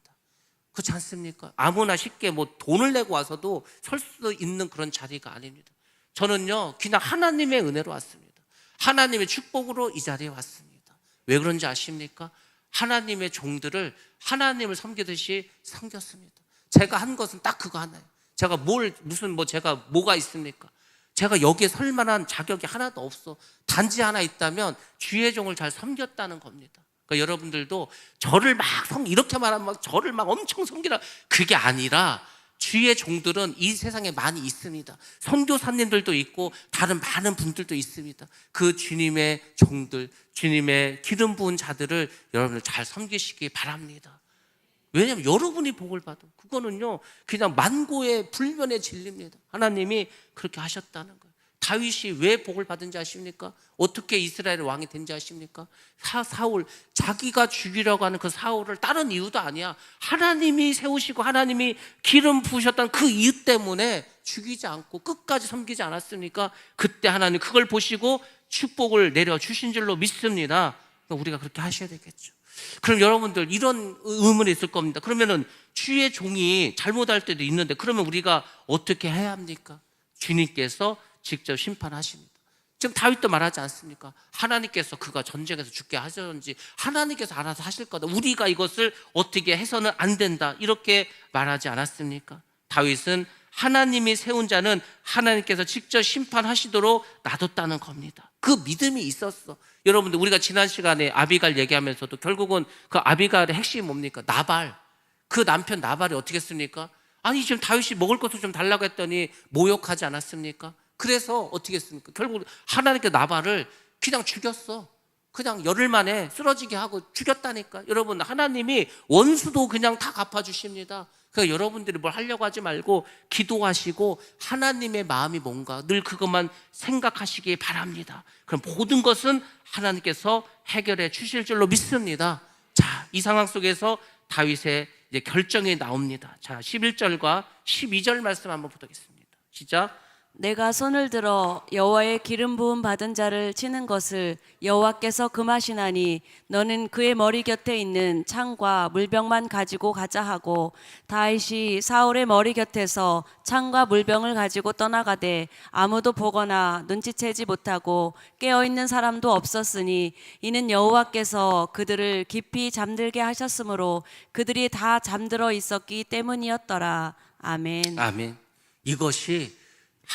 그렇지 않습니까? 아무나 쉽게 뭐 돈을 내고 와서도 설 수 있는 그런 자리가 아닙니다. 저는요 그냥 하나님의 은혜로 왔습니다. 하나님의 축복으로 이 자리에 왔습니다. 왜 그런지 아십니까? 하나님의 종들을 하나님을 섬기듯이 섬겼습니다. 제가 한 것은 딱 그거 하나예요. 제가 제가 뭐가 있습니까? 제가 여기에 설 만한 자격이 하나도 없어. 단지 하나 있다면 주의 종을 잘 섬겼다는 겁니다. 그러니까 여러분들도 저를 이렇게 말하면 저를 엄청 섬기라, 그게 아니라 주의 종들은 이 세상에 많이 있습니다. 선교사님들도 있고 다른 많은 분들도 있습니다. 그 주님의 종들, 주님의 기름 부은 자들을 여러분들 잘 섬기시기 바랍니다. 왜냐하면 여러분이 복을 받아. 그거는요 그냥 만고의 불변의 진리입니다. 하나님이 그렇게 하셨다는 거예요. 다윗이 왜 복을 받은지 아십니까? 어떻게 이스라엘의 왕이 된지 아십니까? 사울, 자기가 죽이려고 하는 그 사울을 다른 이유도 아니야. 하나님이 세우시고 하나님이 기름 부으셨다는 그 이유 때문에 죽이지 않고 끝까지 섬기지 않았습니까? 그때 하나님 그걸 보시고 축복을 내려주신 줄로 믿습니다. 그러니까 우리가 그렇게 하셔야 되겠죠. 그럼 여러분들 이런 의문이 있을 겁니다. 그러면은 주의 종이 잘못할 때도 있는데 그러면 우리가 어떻게 해야 합니까? 주님께서 직접 심판하십니다. 지금 다윗도 말하지 않습니까? 하나님께서 그가 전쟁에서 죽게 하셨는지 하나님께서 알아서 하실 거다. 우리가 이것을 어떻게 해서는 안 된다. 이렇게 말하지 않았습니까? 다윗은 하나님이 세운 자는 하나님께서 직접 심판하시도록 놔뒀다는 겁니다. 그 믿음이 있었어. 여러분들 우리가 지난 시간에 아비갈 얘기하면서도 결국은 그 아비갈의 핵심이 뭡니까? 나발. 그 남편 나발이 어떻게 했습니까? 아니 지금 다윗이 먹을 것을 좀 달라고 했더니 모욕하지 않았습니까? 그래서 어떻게 했습니까? 결국 하나님께 나발을 그냥 죽였어. 그냥 열흘 만에 쓰러지게 하고 죽였다니까. 여러분 하나님이 원수도 그냥 다 갚아주십니다. 그러니까 여러분들이 뭘 하려고 하지 말고 기도하시고 하나님의 마음이 뭔가 늘 그것만 생각하시기 바랍니다. 그럼 모든 것은 하나님께서 해결해 주실 줄로 믿습니다. 자, 이 상황 속에서 다윗의 이제 결정이 나옵니다. 자, 11절과 12절 말씀 한번 보겠습니다. 시작. 내가 손을 들어 여호와의 기름 부음 받은 자를 치는 것을 여호와께서 금하시나니 너는 그의 머리 곁에 있는 창과 물병만 가지고 가자 하고 다윗이 사울의 머리 곁에서 창과 물병을 가지고 떠나가되 아무도 보거나 눈치채지 못하고 깨어있는 사람도 없었으니 이는 여호와께서 그들을 깊이 잠들게 하셨으므로 그들이 다 잠들어 있었기 때문이었더라. 아멘. 아멘. 이것이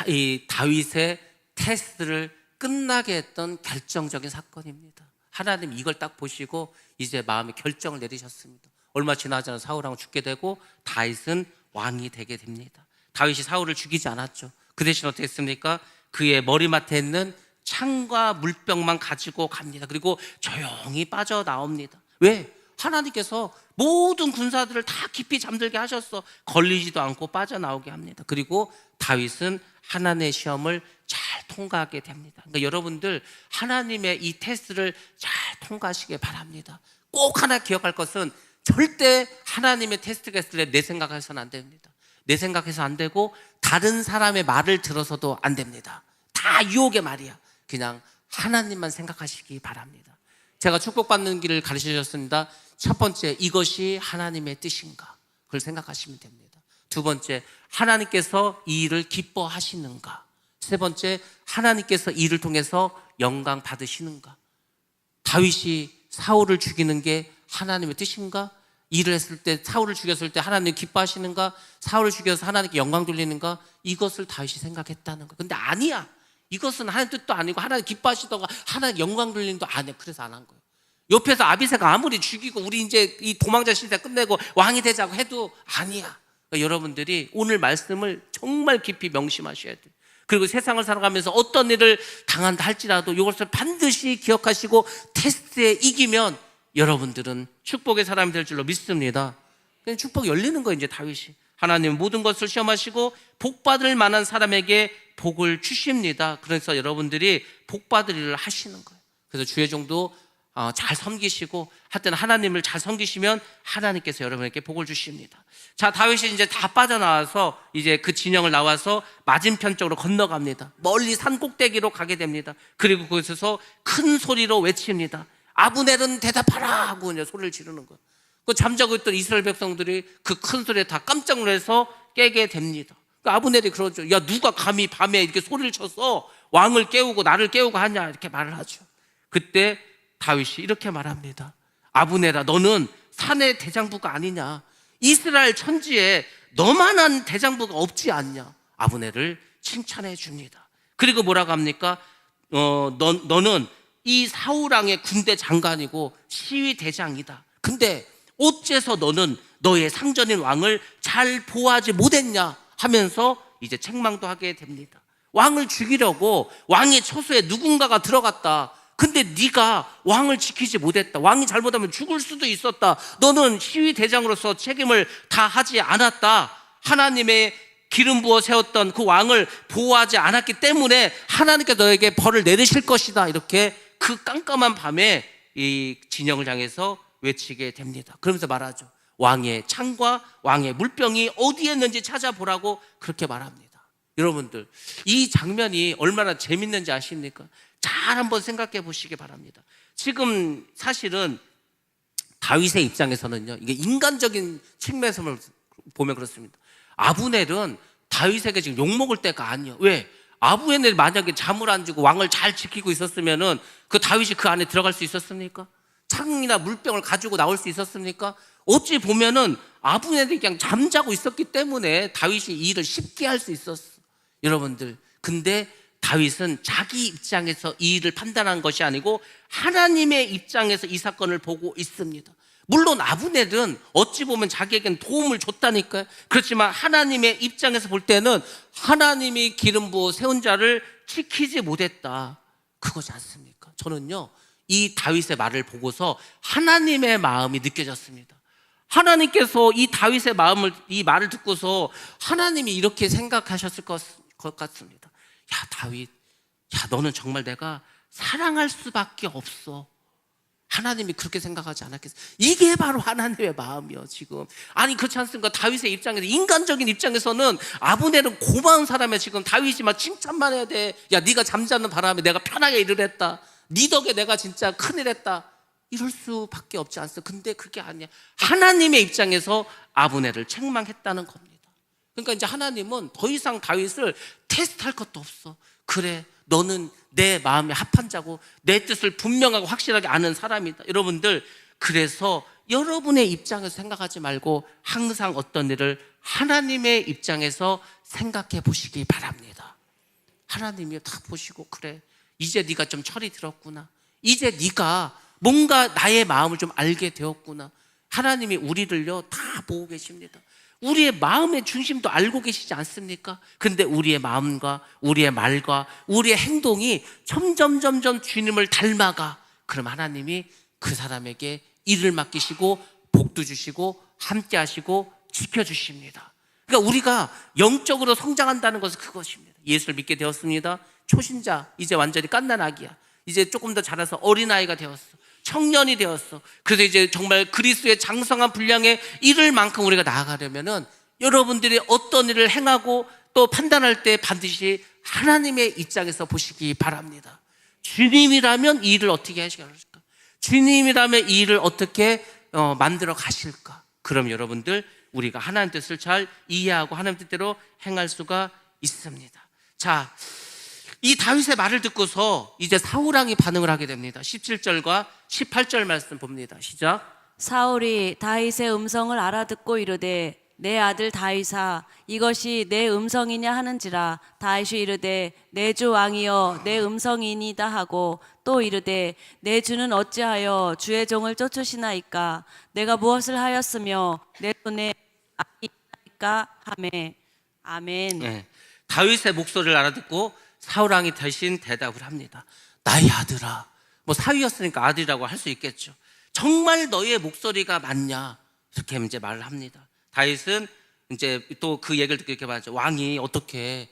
이 다윗의 테스트를 끝나게 했던 결정적인 사건입니다. 하나님 이걸 딱 보시고 이제 마음에 결정을 내리셨습니다. 얼마 지나지 않아 사울왕은 죽게 되고 다윗은 왕이 되게 됩니다. 다윗이 사울을 죽이지 않았죠. 그 대신 어떻게 했습니까? 그의 머리맡에 있는 창과 물병만 가지고 갑니다. 그리고 조용히 빠져나옵니다. 왜? 하나님께서 모든 군사들을 다 깊이 잠들게 하셨어. 걸리지도 않고 빠져나오게 합니다. 그리고 다윗은 하나님의 시험을 잘 통과하게 됩니다. 그러니까 여러분들 하나님의 이 테스트를 잘 통과하시길 바랍니다. 꼭 하나 기억할 것은 절대 하나님의 테스트가 있을 때 내 생각해서는 안 됩니다. 내 생각해서 안 되고 다른 사람의 말을 들어서도 안 됩니다. 다 유혹의 말이야. 그냥 하나님만 생각하시기 바랍니다. 제가 축복받는 길을 가르치셨습니다. 첫 번째, 이것이 하나님의 뜻인가? 그걸 생각하시면 됩니다. 두 번째, 하나님께서 이 일을 기뻐하시는가? 세 번째, 하나님께서 이 일을 통해서 영광 받으시는가? 다윗이 사울을 죽이는 게 하나님의 뜻인가? 일을 했을 때, 사울을 죽였을 때 하나님 기뻐하시는가? 사울을 죽여서 하나님께 영광 돌리는가? 이것을 다윗이 생각했다는 거. 근데 아니야. 이것은 하나님 뜻도 아니고 하나님 기뻐하시던가 하나님 영광 돌리는도 아니야. 그래서 안 한 거예요. 옆에서 아비새가 아무리 죽이고 우리 이제 이 도망자 시대 끝내고 왕이 되자고 해도 아니야. 그러니까 여러분들이 오늘 말씀을 정말 깊이 명심하셔야 돼요. 그리고 세상을 살아가면서 어떤 일을 당한다 할지라도 이것을 반드시 기억하시고 테스트에 이기면 여러분들은 축복의 사람이 될 줄로 믿습니다. 그냥 축복이 열리는 거예요. 이제 다윗이 하나님 모든 것을 시험하시고 복받을 만한 사람에게 복을 주십니다. 그래서 여러분들이 복받을 일을 하시는 거예요. 그래서 주의 종도 잘 섬기시고 하여튼 하나님을 잘 섬기시면 하나님께서 여러분에게 복을 주십니다. 자, 다윗이 이제 다 빠져나와서 이제 그 진영을 나와서 맞은편 쪽으로 건너갑니다. 멀리 산 꼭대기로 가게 됩니다. 그리고 거기서 큰 소리로 외칩니다. 아브넬은 대답하라 하고 이제 소리를 지르는 거예요. 그 잠자고 있던 이스라엘 백성들이 그 큰 소리에 다 깜짝 놀라서 깨게 됩니다. 그러니까 아브넬이 그러죠. 야, 누가 감히 밤에 이렇게 소리를 쳐서 왕을 깨우고 나를 깨우고 하냐, 이렇게 말을 하죠. 그때 다윗이 이렇게 말합니다. 아브넬아, 너는 산의 대장부가 아니냐? 이스라엘 천지에 너만한 대장부가 없지 않냐? 아브넬을 칭찬해 줍니다. 그리고 뭐라고 합니까? 너는 이 사울왕의 군대 장관이고 시위 대장이다. 근데 어째서 너는 너의 상전인 왕을 잘 보호하지 못했냐 하면서 이제 책망도 하게 됩니다. 왕을 죽이려고 왕의 처소에 누군가가 들어갔다. 근데 네가 왕을 지키지 못했다. 왕이 잘못하면 죽을 수도 있었다. 너는 시위 대장으로서 책임을 다하지 않았다. 하나님의 기름 부어 세웠던 그 왕을 보호하지 않았기 때문에 하나님께서 너에게 벌을 내리실 것이다. 이렇게 그 깜깜한 밤에 이 진영을 향해서 외치게 됩니다. 그러면서 말하죠. 왕의 창과 왕의 물병이 어디에 있는지 찾아보라고 그렇게 말합니다. 여러분들, 이 장면이 얼마나 재밌는지 아십니까? 잘 한번 생각해 보시기 바랍니다. 지금 사실은 다윗의 입장에서는요, 이게 인간적인 측면에서 보면 그렇습니다. 아브넬은 다윗에게 지금 욕먹을 때가 아니에요. 왜? 아브넬이 만약에 잠을 안 주고 왕을 잘 지키고 있었으면은 그 다윗이 그 안에 들어갈 수 있었습니까? 창이나 물병을 가지고 나올 수 있었습니까? 어찌 보면은 아브넬이 그냥 잠자고 있었기 때문에 다윗이 이 일을 쉽게 할 수 있었어. 여러분들, 근데 다윗은 자기 입장에서 이 일을 판단한 것이 아니고 하나님의 입장에서 이 사건을 보고 있습니다. 물론 아브넬은 어찌 보면 자기에겐 도움을 줬다니까요. 그렇지만 하나님의 입장에서 볼 때는 하나님이 기름 부어 세운 자를 지키지 못했다, 그거지 않습니까? 저는요, 이 다윗의 말을 보고서 하나님의 마음이 느껴졌습니다. 하나님께서 이 다윗의 이 말을 듣고서 하나님이 이렇게 생각하셨을 것 같습니다. 야, 다윗, 야, 너는 정말 내가 사랑할 수밖에 없어. 하나님이 그렇게 생각하지 않았겠어요? 이게 바로 하나님의 마음이요, 지금. 아니, 그렇지 않습니까? 다윗의 입장에서, 인간적인 입장에서는 아브넬은 고마운 사람이야. 지금 다윗이 막 칭찬만 해야 돼. 야, 네가 잠자는 바람에 내가 편하게 일을 했다. 네 덕에 내가 진짜 큰일 했다. 이럴 수밖에 없지 않습니까? 근데 그게 아니야. 하나님의 입장에서 아브넬을 책망했다는 겁니다. 그러니까 이제 하나님은 더 이상 다윗을 테스트할 것도 없어. 그래, 너는 내 마음에 합한 자고 내 뜻을 분명하고 확실하게 아는 사람이다. 여러분들, 그래서 여러분의 입장에서 생각하지 말고 항상 어떤 일을 하나님의 입장에서 생각해 보시기 바랍니다. 하나님이 다 보시고, 그래, 이제 네가 좀 철이 들었구나. 이제 네가 뭔가 나의 마음을 좀 알게 되었구나. 하나님이 우리를요 다 보고 계십니다. 우리의 마음의 중심도 알고 계시지 않습니까? 근데 우리의 마음과 우리의 말과 우리의 행동이 점점 주님을 닮아가. 그럼 하나님이 그 사람에게 일을 맡기시고 복도 주시고 함께 하시고 지켜주십니다. 그러니까 우리가 영적으로 성장한다는 것은 그것입니다. 예수를 믿게 되었습니다. 초신자, 이제 완전히 갓난 아기야. 이제 조금 더 자라서 어린아이가 되었어. 청년이 되었어. 그래서 이제 정말 그리스도의 장성한 분량의 이를 만큼 우리가 나아가려면은 여러분들이 어떤 일을 행하고 또 판단할 때 반드시 하나님의 입장에서 보시기 바랍니다. 주님이라면 이 일을 어떻게 하실까? 주님이라면 이 일을 어떻게 만들어 가실까? 그럼 여러분들, 우리가 하나님 뜻을 잘 이해하고 하나님 뜻대로 행할 수가 있습니다. 자, 이 다윗의 말을 듣고서 이제 사울왕이 반응을 하게 됩니다. 17절과 18절 말씀 봅니다. 시작. 사울이 다윗의 음성을 알아듣고 이르되 내 아들 다윗아, 이것이 내 음성이냐 하는지라. 다윗이 이르되 내 주 왕이여, 내 음성이니이다 하고 또 이르되 내 주는 어찌하여 주의 종을 쫓으시나이까? 내가 무엇을 하였으며 내 손에 악이 있나이까 하매. 아멘. 네. 다윗의 목소리를 알아듣고 사울왕이 대신 대답을 합니다. 나의 아들아. 뭐 사위였으니까 아들이라고 할 수 있겠죠. 정말 너의 목소리가 맞냐? 이렇게 이제 말을 합니다. 다윗은 이제 또 그 얘기를 듣고 이렇게 말하죠. 왕이 어떻게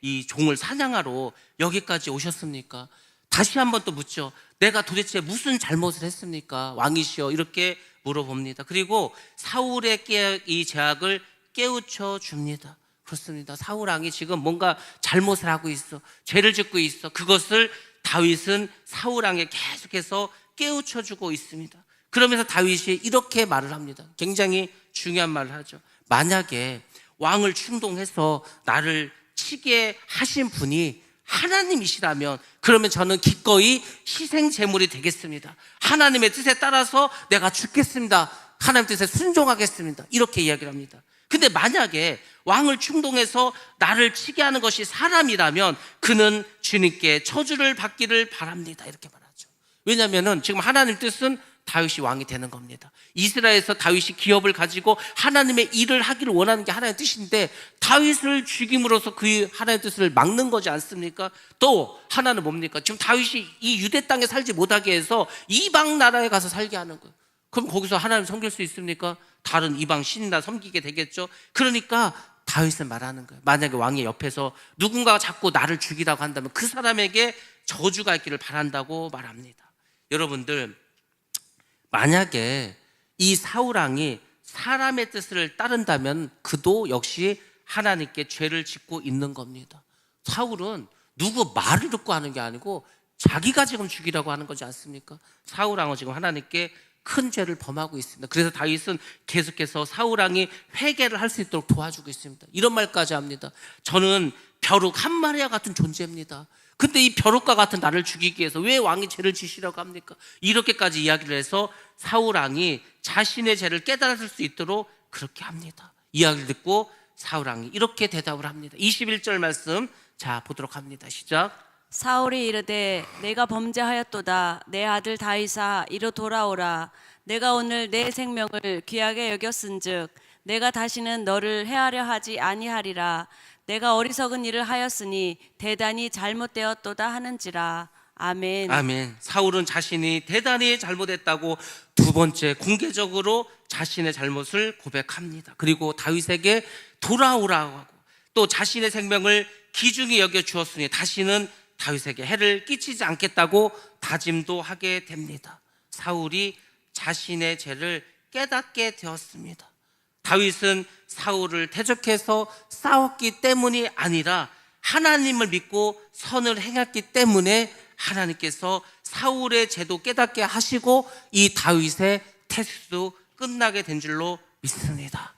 이 종을 사냥하러 여기까지 오셨습니까? 다시 한번 또 묻죠. 내가 도대체 무슨 잘못을 했습니까? 왕이시여, 이렇게 물어봅니다. 그리고 사울의 이 제약을 깨우쳐 줍니다. 그렇습니다. 사울왕이 지금 뭔가 잘못을 하고 있어. 죄를 짓고 있어. 그것을 다윗은 사울왕에 계속해서 깨우쳐주고 있습니다. 그러면서 다윗이 이렇게 말을 합니다. 굉장히 중요한 말을 하죠. 만약에 왕을 충동해서 나를 치게 하신 분이 하나님이시라면 그러면 저는 기꺼이 희생 제물이 되겠습니다. 하나님의 뜻에 따라서 내가 죽겠습니다. 하나님 뜻에 순종하겠습니다. 이렇게 이야기를 합니다. 근데 만약에 왕을 충동해서 나를 치게 하는 것이 사람이라면 그는 주님께 저주를 받기를 바랍니다. 이렇게 말하죠. 왜냐하면 지금 하나님 뜻은 다윗이 왕이 되는 겁니다. 이스라엘에서 다윗이 기업을 가지고 하나님의 일을 하기를 원하는 게 하나님의 뜻인데 다윗을 죽임으로써 그 하나님의 뜻을 막는 거지 않습니까? 또 하나는 뭡니까? 지금 다윗이 이 유대 땅에 살지 못하게 해서 이방 나라에 가서 살게 하는 거예요. 그럼 거기서 하나님 섬길 수 있습니까? 다른 이방 신이나 섬기게 되겠죠. 그러니까 다윗은 말하는 거예요. 만약에 왕의 옆에서 누군가가 자꾸 나를 죽이라고 한다면 그 사람에게 저주가 있기를 바란다고 말합니다. 여러분들, 만약에 이 사울왕이 사람의 뜻을 따른다면 그도 역시 하나님께 죄를 짓고 있는 겁니다. 사울은 누구 말을 듣고 하는 게 아니고 자기가 지금 죽이라고 하는 거지 않습니까? 사울왕은 지금 하나님께 큰 죄를 범하고 있습니다. 그래서 다윗은 계속해서 사울왕이 회개를 할 수 있도록 도와주고 있습니다. 이런 말까지 합니다. 저는 벼룩 한 마리와 같은 존재입니다. 근데 이 벼룩과 같은 나를 죽이기 위해서 왜 왕이 죄를 지시라고 합니까? 이렇게까지 이야기를 해서 사울왕이 자신의 죄를 깨달을 수 있도록 그렇게 합니다. 이야기를 듣고 사울왕이 이렇게 대답을 합니다. 21절 말씀 자 보도록 합니다. 시작. 사울이 이르되 내가 범죄하였도다. 내 아들 다윗아 이로 돌아오라. 내가 오늘 내 생명을 귀하게 여겼은즉 내가 다시는 너를 해하려 하지 아니하리라. 내가 어리석은 일을 하였으니 대단히 잘못되었도다 하는지라. 아멘. 아멘. 사울은 자신이 대단히 잘못했다고 두 번째 공개적으로 자신의 잘못을 고백합니다. 그리고 다윗에게 돌아오라고 하고 또 자신의 생명을 귀중히 여겨 주었으니 다시는 다윗에게 해를 끼치지 않겠다고 다짐도 하게 됩니다. 사울이 자신의 죄를 깨닫게 되었습니다. 다윗은 사울을 대적해서 싸웠기 때문이 아니라 하나님을 믿고 선을 행했기 때문에 하나님께서 사울의 죄도 깨닫게 하시고 이 다윗의 태수도 끝나게 된 줄로 믿습니다.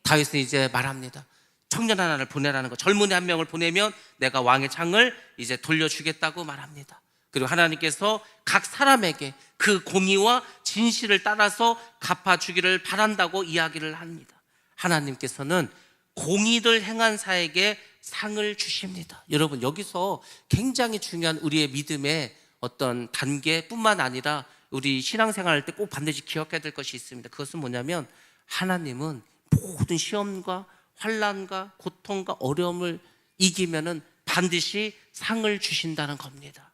다윗은 이제 말합니다. 청년 하나를 보내라는 거, 젊은이 한 명을 보내면 내가 왕의 창을 이제 돌려주겠다고 말합니다. 그리고 하나님께서 각 사람에게 그 공의와 진실을 따라서 갚아주기를 바란다고 이야기를 합니다. 하나님께서는 공의를 행한 자에게 상을 주십니다. 여러분, 여기서 굉장히 중요한 우리의 믿음의 어떤 단계뿐만 아니라 우리 신앙생활할 때 꼭 반드시 기억해야 될 것이 있습니다. 그것은 뭐냐면 하나님은 모든 시험과 환난과 고통과 어려움을 이기면은 반드시 상을 주신다는 겁니다.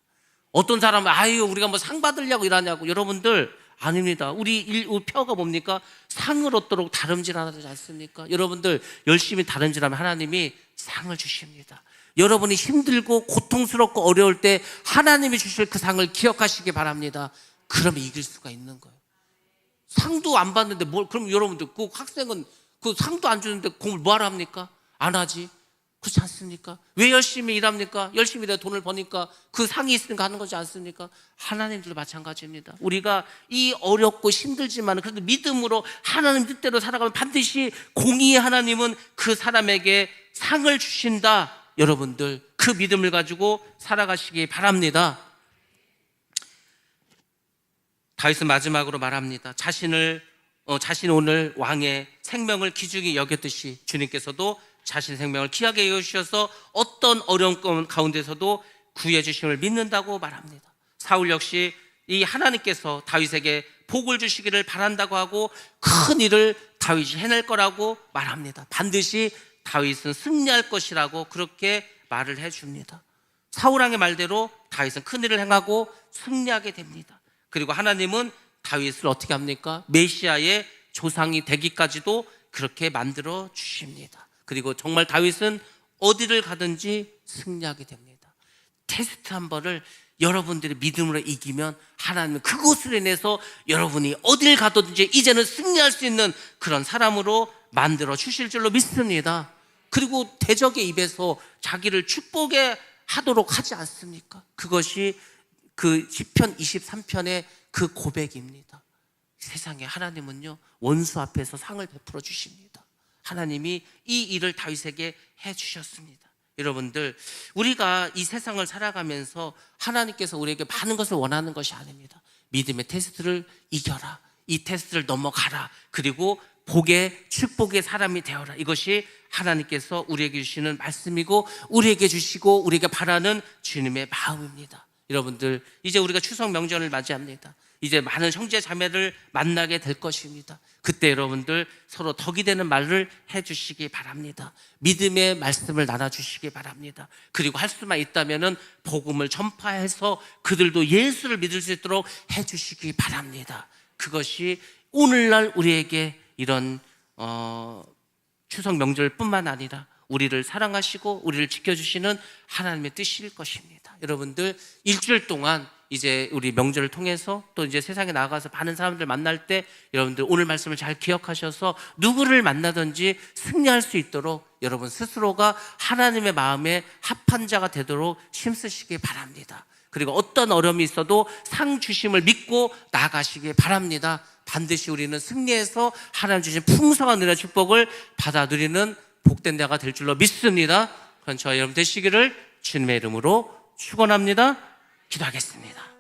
어떤 사람은 우리가 뭐 상 받으려고 일하냐고. 여러분들 아닙니다. 우리 표가 뭡니까? 상을 얻도록 다름질하지 않습니까? 여러분들 열심히 다름질하면 하나님이 상을 주십니다. 여러분이 힘들고 고통스럽고 어려울 때 하나님이 주실 그 상을 기억하시기 바랍니다. 그러면 이길 수가 있는 거예요. 상도 안 받는데 그럼 여러분들 그 학생은 그 상도 안 주는데 공을 뭐하러 합니까? 안 하지. 그렇지 않습니까? 왜 열심히 일합니까? 열심히 내가 돈을 버니까 그 상이 있으니까 하는 거지 않습니까? 하나님들도 마찬가지입니다. 우리가 이 어렵고 힘들지만 그래도 믿음으로 하나님 뜻대로 살아가면 반드시 공의의 하나님은 그 사람에게 상을 주신다. 여러분들 그 믿음을 가지고 살아가시기 바랍니다. 다윗은 마지막으로 말합니다. 자신이 오늘 왕의 생명을 귀중히 여겼듯이 주님께서도 자신의 생명을 귀하게 여겨주셔서 어떤 어려운 가운데서도 구해 주심을 믿는다고 말합니다. 사울 역시 이 하나님께서 다윗에게 복을 주시기를 바란다고 하고 큰 일을 다윗이 해낼 거라고 말합니다. 반드시 다윗은 승리할 것이라고 그렇게 말을 해줍니다. 사울왕의 말대로 다윗은 큰 일을 행하고 승리하게 됩니다. 그리고 하나님은 다윗을 어떻게 합니까? 메시아의 조상이 되기까지도 그렇게 만들어 주십니다. 그리고 정말 다윗은 어디를 가든지 승리하게 됩니다. 테스트 한 번을 여러분들이 믿음으로 이기면 하나님은 그곳을 인해서 여러분이 어딜 가든지 이제는 승리할 수 있는 그런 사람으로 만들어 주실 줄로 믿습니다. 그리고 대적의 입에서 자기를 축복해 하도록 하지 않습니까? 그것이 그 시편 23편의 그 고백입니다. 세상에 하나님은요 원수 앞에서 상을 베풀어 주십니다. 하나님이 이 일을 다윗에게 해주셨습니다. 여러분들, 우리가 이 세상을 살아가면서 하나님께서 우리에게 많은 것을 원하는 것이 아닙니다. 믿음의 테스트를 이겨라, 이 테스트를 넘어가라, 그리고 복의 축복의 사람이 되어라. 이것이 하나님께서 우리에게 주시는 말씀이고 우리에게 주시고 우리에게 바라는 주님의 마음입니다. 여러분들, 이제 우리가 추석 명절을 맞이합니다. 이제 많은 형제 자매를 만나게 될 것입니다. 그때 여러분들 서로 덕이 되는 말을 해주시기 바랍니다. 믿음의 말씀을 나눠주시기 바랍니다. 그리고 할 수만 있다면은 복음을 전파해서 그들도 예수를 믿을 수 있도록 해주시기 바랍니다. 그것이 오늘날 우리에게 이런 추석 명절뿐만 아니라 우리를 사랑하시고 우리를 지켜주시는 하나님의 뜻일 것입니다. 여러분들, 일주일 동안 이제 우리 명절을 통해서 또 이제 세상에 나가서 많은 사람들 만날 때 여러분들 오늘 말씀을 잘 기억하셔서 누구를 만나든지 승리할 수 있도록 여러분 스스로가 하나님의 마음에 합한 자가 되도록 힘쓰시기 바랍니다. 그리고 어떤 어려움이 있어도 상 주심을 믿고 나가시기 바랍니다. 반드시 우리는 승리해서 하나님 주신 풍성한 은혜와 축복을 받아 누리는 복된 자가 될 줄로 믿습니다. 그런 저와 여러분 되시기를 주님의 이름으로 축원합니다. 기도하겠습니다.